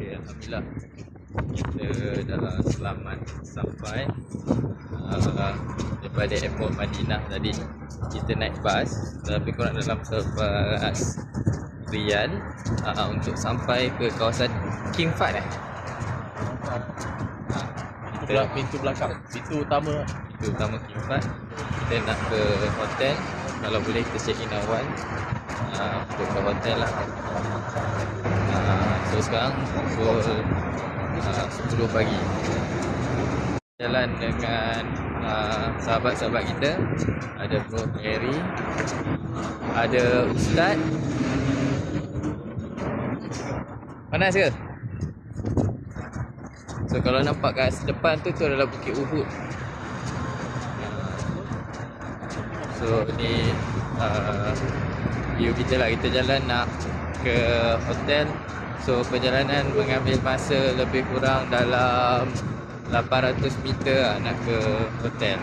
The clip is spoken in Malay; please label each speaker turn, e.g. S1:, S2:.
S1: Okay, Alhamdulillah kita dah selamat sampai daripada airport Madinah tadi. Kita naik bas lebih kurang dalam 11 Riyal untuk sampai ke kawasan King Fahd.
S2: Pintu belakang, pintu utama
S1: King Fahd. Kita nak ke hotel, kalau boleh kita check in awal untuk ke hotel lah. So sekarang pukul 10 pagi. Jalan dengan sahabat-sahabat kita. Ada Bro Harry, ada Ustaz. Panas ke? So kalau nampak kat depan tu adalah Bukit Uhud. So ni view kita lah. Kita jalan nak ke hotel. So perjalanan mengambil masa lebih kurang dalam 800 meter nak ke hotel.